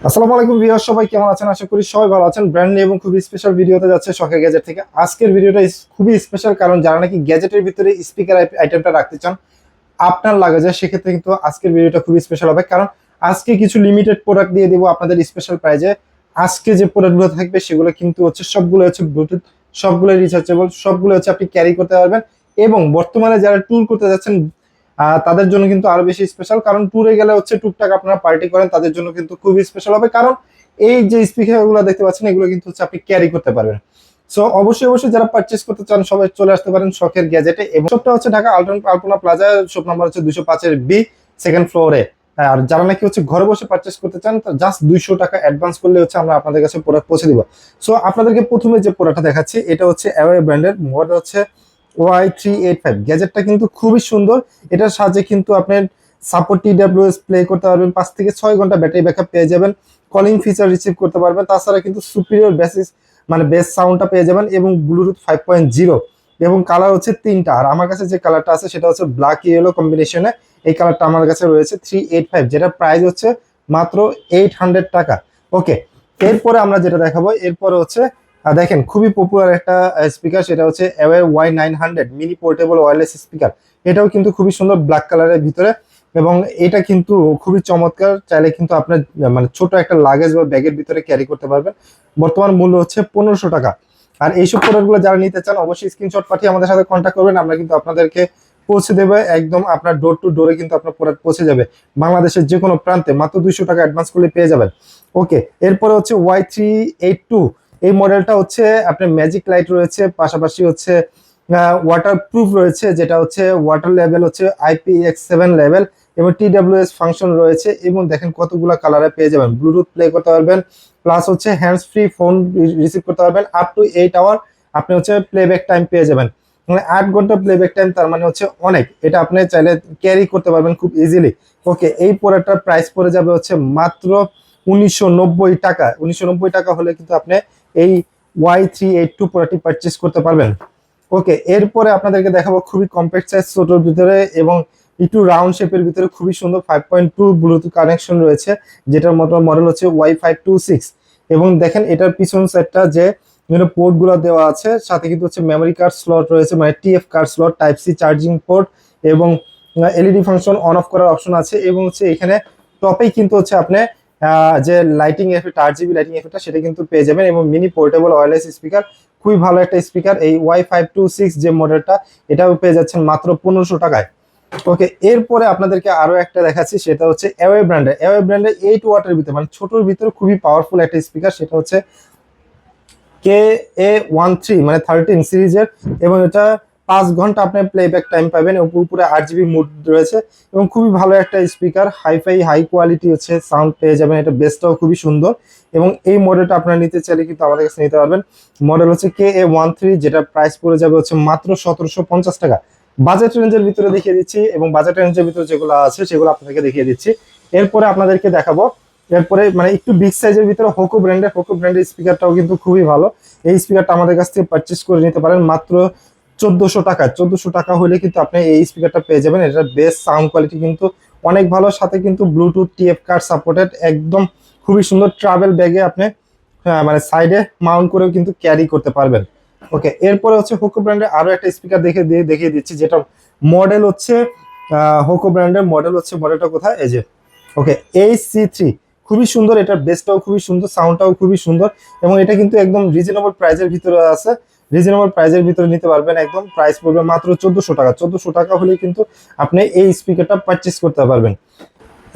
আসসালামু আলাইকুম ভিউয়ার, সবাই কেমন আছেন? আশা করি সবাই ভালো আছেন। ব্র্যান্ড নিউ এবং খুবই স্পেশাল ভিডিওতে যাচ্ছে শখের গ্যাজেট থেকে। আজকের ভিডিওটা খুবই স্পেশাল, কারণ যারা নাকি গ্যাজেটের ভিতরে স্পিকার আইটেমটা রাখতে চান আপনার লাগেজে, সেক্ষেত্রে কিন্তু আজকের ভিডিওটা খুবই স্পেশাল হবে। কারণ আজকে কিছু লিমিটেড প্রোডাক্ট দিয়ে দেবো আপনাদের স্পেশাল প্রাইজে। আজকে যে প্রোডাক্টগুলো থাকবে সেগুলো কিন্তু সবগুলো হচ্ছে ব্লুটুথ, সবগুলো রিচার্জেবল, সবগুলো হচ্ছে আপনি ক্যারি করতে পারবেন। এবং বর্তমানে যারা ট্যুর করতে যাচ্ছেন তাদের জন্য কিন্তু আরো বেশি স্পেশাল, কারণ ট্যুরে গেলে টুকটাক আপনারা পার্টি করেন, তাদের জন্য কিন্তু খুবই স্পেশাল হবে। কারণ এই যে স্পিকার গুলো দেখতে পাচ্ছেন এগুলো কিন্তু আপনি ক্যারি করতে পারবেন। সো অবশ্যই যারা পারচেস করতে চান সবাই চলে আসতে পারেন শখের গ্যাজেটে। এবং শপটা হচ্ছে ঢাকা আলপনা প্লাজা, শপ নাম্বার হচ্ছে 205 বি, সেকেন্ড ফ্লোরে। আর যারা নাকি ঘরে বসে পারচেস করতে চান, জাস্ট 200 টাকা অ্যাডভান্স করলে আমরা আপনাদের কাছে প্রোডাক্ট পৌঁছে দিব। সো আপনাদেরকে প্রথমে যে প্রোডাক্টটা দেখাচ্ছি এটা হচ্ছে অ্যাওয়ে ব্র্যান্ডের, মডেল হচ্ছে Y385। গ্যাজেটটা কিন্তু খুবই সুন্দর। এটার সাহায্যে কিন্তু আপনি সাপোর্ট TWS প্লে করতে পারবেন, 5 থেকে 6 ঘন্টা ব্যাটারি ব্যাকআপ পেয়ে যাবেন, কলিং ফিচার রিসিভ করতে পারবেন। তাছাড়া কিন্তু সুপিরিয়র বেস সাউন্ডটা পেয়ে যাবেন, এবং ব্লুটুথ 5.0। এবং কালার হচ্ছে 3টা। আর আমার কাছে যে কালারটা আছে সেটা হচ্ছে ব্ল্যাক ইয়েলো কম্বিনেশনে। এই কালারটা আমার কাছে রয়েছে 385, যেটা প্রাইস হচ্ছে মাত্র 800 টাকা। ওকে, এরপরে আমরা যেটা দেখাবো, এরপরে হচ্ছে দেখেন খুবই পপুলার একটা স্পিকার, সেটা হচ্ছে away Y900 mini portable wireless speaker. এটাও কিন্তু খুবই সুন্দর ব্ল্যাক কালারের ভিতরে, এবং এটা কিন্তু খুবই চমৎকার। চাইলে কিন্তু আপনার ছোট একটা লাগেজ বা ব্যাগের ভিতরে ক্যারি করতে পারবেন। বর্তমান মূল্য হচ্ছে 1500 টাকা। আর এইসব প্রোডাক্টগুলো যারা নিতে চান অবশ্যই স্ক্রিনশট পাঠিয়ে আমাদের সাথে কন্ট্যাক্ট করবেন, আমরা কিন্তু আপনাদেরকে পৌঁছে দেবে একদম আপনার ডোর টু ডোরে। কিন্তু আপনার প্রোডাক্ট পৌঁছে যাবে বাংলাদেশের যে কোনো প্রান্তে, মাত্র 200 টাকা অ্যাডভান্স করলে পেয়ে যাবেন। ওকে, এরপরে হচ্ছে Y382। এই মডেলটা হচ্ছে আপনার ম্যাজিক লাইট রয়েছে, পাশাপাশি হচ্ছে ওয়াটার প্রুফ রয়েছে, যেটা হচ্ছে ওয়াটার লেভেল হচ্ছে IPX7 লেভেল, এবং TWS ফাংশন রয়েছে। এবং দেখেন কতগুলো কালারে পেয়ে যাবেন, ব্লুটুথ প্লে করতে পারবেন, প্লাস হচ্ছে হ্যান্ডস ফ্রি ফোন রিসিভ করতে পারবেন। আপ টু 8 আওয়ার আপনি প্লেব্যাক টাইম পেয়ে যাবেন। 8 ঘন্টা প্লেব্যাক টাইম, তার মানে অনেক। এটা আপনি চাইলে ক্যারি করতে পারবেন খুব ইজিলি। ওকে, এই প্রোডাক্টটার প্রাইস পড়ে যাবে মাত্র 1990 টাকা। 1990 টাকা হলে কিন্তু আপনি এই Y382 প্রোডাক্টটি পারচেস করতে পারবেন। ওকে, এরপরে আপনাদেরকে দেখাবো খুবই কম্প্যাক্ট সাইজ, ছোটোর ভিতরে এবং একটু রাউন্ড শেপের ভিতরে খুবই সুন্দর 5.2 ব্লুটুথ কানেকশন রয়েছে, যেটার মডেল হচ্ছে Y526। এবং দেখেন এটার পিছন সাইডটা যে পোর্ট গুলো দেওয়া আছে, সাথে কিন্তু মেমোরি কার্ড স্লট রয়েছে, মানে TF card slot, type C charging port, এবং LED ফাংশন অন অফ করার অপশন আছে। এবং এখানে টপেই কিন্তু আপনি যে লাইটিং এফেক্ট, RGB লাইটিং এফেক্টটা সেটা কিন্তু পেয়ে যাবেন। এবং মিনি পোর্টেবল ওয়্যারলেস স্পিকার, খুবই ভালো একটা স্পিকার। এই Y526 যে মডেলটা, এটাও পেয়ে যাচ্ছেন মাত্র 1500 টাকায়। ওকে, এরপরে আপনাদেরকে আরো একটা দেখাচ্ছি, সেটা হচ্ছে অ্যাওয়ে ব্র্যান্ডের। 8 ওয়াটের ভিতরে, মানে ছোটর ভিতরে খুবই পাওয়ারফুল একটা স্পিকার, সেটা হচ্ছে KA13, মানে 13 সিরিজের। এবং এটা 5 ঘন্টা আপনি প্লেব্যাক টাইম পাবেন, উপরে 8 GB মুড রয়েছে, এবং খুবই ভালো একটা স্পিকার। হাই কোয়ালিটি সাউন্ড পেয়ে যাবেন। এটা বেসটাও খুবই সুন্দর। এবং এই মডেলটা আপনারা নিতে চাইলে কিন্তু আমাদের কাছে নিতে পারবেন। মডেল হচ্ছে KA13, যেটা প্রাইস পড়ে যাবে মাত্র 1750 টাকা। বাজেট রেঞ্জের ভিতরে দেখিয়ে দিচ্ছি, এবং বাজেট রেঞ্জের ভিতরে যেগুলো আছে সেগুলো আপনাদেরকে দেখিয়ে দিচ্ছি। এরপরে আপনাদেরকে দেখাবো, এরপরে একটু বিগ সাইজের ভিতরে হোকো ব্র্যান্ডের স্পিকারটাও কিন্তু খুবই ভালো। এই স্পিকারটা আমাদের কাছ থেকে পারচেস করে নিতে পারেন মাত্র 1400 টাকা। 1400 টাকা হলে কিন্তু আপনি এই স্পিকারটা পেয়ে যাবেন। এটার বেস সাউন্ড কোয়ালিটি কিন্তু অনেক ভালো, সাথে কিন্তু ব্লুটুথ TF কার্ড সাপোর্টেড, একদম খুবই সুন্দর। ট্রাভেল ব্যাগে আপনি সাইডে মাউন্ট করেও কিন্তু ক্যারি করতে পারবেন। ওকে, এরপরে হোকো ব্র্যান্ডের আরো একটা স্পিকার দেখিয়ে দিচ্ছি, যেটা মডেল হোকো ব্র্যান্ডের মডেলটা কোথায়, এই যে। ওকে, AC3 খুবই সুন্দর। এটার বেসটাও খুবই সুন্দর, সাউন্ডটাও খুবই সুন্দর। এবং এটা কিন্তু একদম রিজনেবল প্রাইসের ভিতরে আছে, রিজনেবল প্রাইসের ভিতরে নিতে পারবেন। একদম প্রাইস পড়বে মাত্র 1400 টাকা। 1400 টাকা হলে কিন্তু আপনি এই স্পিকারটা পারচেস করতে পারবেন।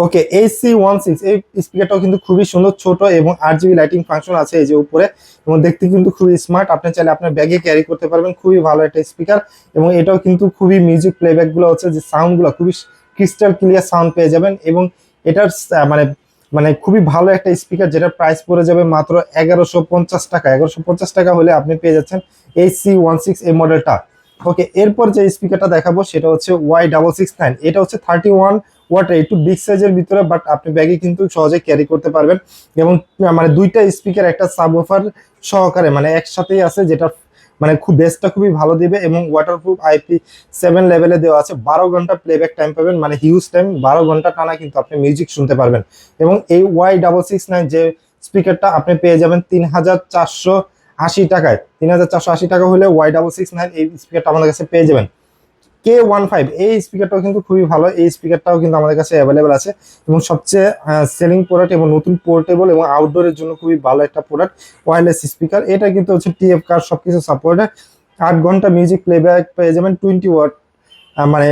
ওকে, AC16, এই স্পিকারটাও কিন্তু খুবই সুন্দর, ছোট, এবং RGB লাইটিং ফাংশন আছে এই যে উপরে, এবং দেখতে কিন্তু খুবই স্মার্ট। আপনি চাইলে আপনার ব্যাগে ক্যারি করতে পারবেন, খুবই ভালো একটা স্পিকার। এবং এটাও কিন্তু খুবই মিউজিক প্লেব্যাক গুলো যে সাউন্ড গুলো খুবই ক্রিস্টাল ক্লিয়ার সাউন্ড পেয়ে যাবেন। এবং এটার খুবই ভালো একটা স্পিকার, যেটা প্রাইস পড়ে যাবে মাত্র 1150 টাকা। 1150 টাকা হলে আপনি পেয়ে যাচ্ছেন AC16 এই মডেলটা। ওকে, এরপর যে স্পিকারটা দেখাবো সেটা হচ্ছে Y669। এটা 31 ওয়াটের, একটু বিগ সাইজের ভিতরে, বাট আপনি ব্যাগে কিন্তু সহজে ক্যারি করতে পারবেন। এবং দুইটা স্পিকার, একটা সাবওুফার সহকারে, একসাথেই আছে, যেটা মানে বেসটা খুবই ভালো দিবে এবং ওয়াটারপ্রুফ IP7 লেভেলে দেওয়া আছে। 12 ঘন্টা প্লেব্যাক টাইম পাবেন, মানে হিউজ টাইম, 12 ঘন্টা টানা কিন্তু আপনি মিউজিক শুনতে পারবেন। এবং এই Y669 যে স্পিকারটা আপনি পেয়ে যাবেন 3480 টাকায়। 3480 টাকা হলে Y669 এই স্পিকারটা আমাদের কাছে পেয়ে যাবেন। K15 এই স্পিকারটাও কিন্তু খুবই ভালো, এই স্পিকারটাও কিন্তু আমাদের কাছে অ্যাভেলেবেল আছে এবং সবচেয়ে সেলিং প্রোডাক্ট এবং নতুন পোর্টেবল এবং আউটডোরের জন্য খুবই ভালো একটা প্রোডাক্ট ওয়্যারলেস স্পিকার। এটা কিন্তু হচ্ছে TF কার্ড সবকিছু সাপোর্টেড। 8 ঘন্টা মিউজিক প্লেব্যাক পেয়ে যাবেন 20 ওয়াট, মানে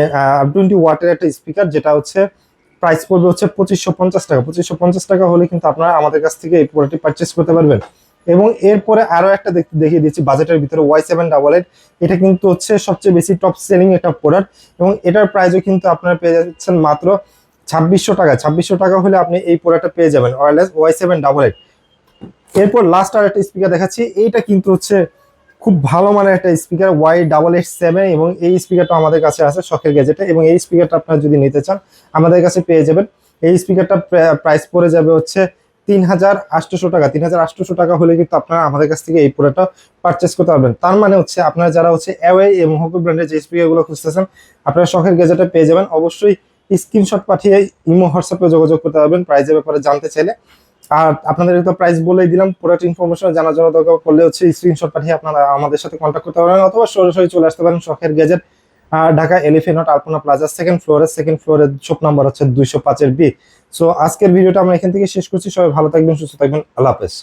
20 ওয়াটের একটা স্পিকার, যেটা হচ্ছে প্রাইস পড়বে হচ্ছে 2550 টাকা। 2550 টাকা হলে কিন্তু আপনারা আমাদের কাছ থেকে এই প্রোডাক্টটি পারচেস করতে পারবেন। এবং এরপরে আরো একটা দেখিয়ে দিচ্ছি বাজেটের ভিতরে, Y788। এটা কিন্তু হচ্ছে সবচেয়ে বেশি টপ সেলিং একটা প্রোডাক্ট এবং এটার প্রাইসও কিন্তু আপনারা পেয়ে যাচ্ছেন মাত্র 2600 টাকা। 2600 টাকা হলে আপনি এই প্রোডাক্টটা পেয়ে যাবেন, ওয়্যারলেস Y788। এরপর লাস্ট আর একটা স্পিকার দেখাচ্ছি, এইটা কিন্তু হচ্ছে খুব ভালো মানের একটা স্পিকার, Y887, এবং এই স্পিকারটা আমাদের কাছে আছে শখের গ্যাজেটে। এবং এই স্পিকারটা আপনারা যদি নিতে চান আমাদের কাছে পেয়ে যাবেন। এই স্পিকারটা প্রাইস পড়ে যাবে হচ্ছে 3800 টাকা। 3800 টাকা হলে কিন্তু আপনারা আমাদের কাছ থেকে এই প্রোডাক্টটা পারচেস করতে পারবেন। তার মানে হচ্ছে আপনারা যারা হচ্ছে অ্যাওয়ে এবং হোকো ব্র্যান্ডের যে স্পিকারগুলো খুঁজতেছেন আপনারা শখের গ্যাজেটে পেয়ে যাবেন। অবশ্যই স্ক্রিনশট পাঠিয়ে ইমো হোয়াটসঅ্যাপে যোগাযোগ করতে পারবেন প্রাইসের ব্যাপারে জানতে চাইলে। আর আপনাদের তো প্রাইস বলেই দিলাম, প্রোডাক্ট ইনফরমেশন জানার জন্য দরকার করলে হচ্ছে স্ক্রিনশট পাঠিয়ে আপনারা আমাদের সাথে কন্ট্যাক্ট করতে পারেন, অথবা সরাসরি চলে আসতে পারেন শখের গ্যাজেট, ঢাকা এলিফ্যান্ট রোড আলপনা প্লাজা সেকেন্ড ফ্লোরের শপ নাম্বার হচ্ছে 205 B। সো আজকের ভিডিওটা আমরা এখান থেকে শেষ করছি। সবাই ভালো থাকবেন, সুস্থ থাকবেন, আল্লাহ হাফেজ।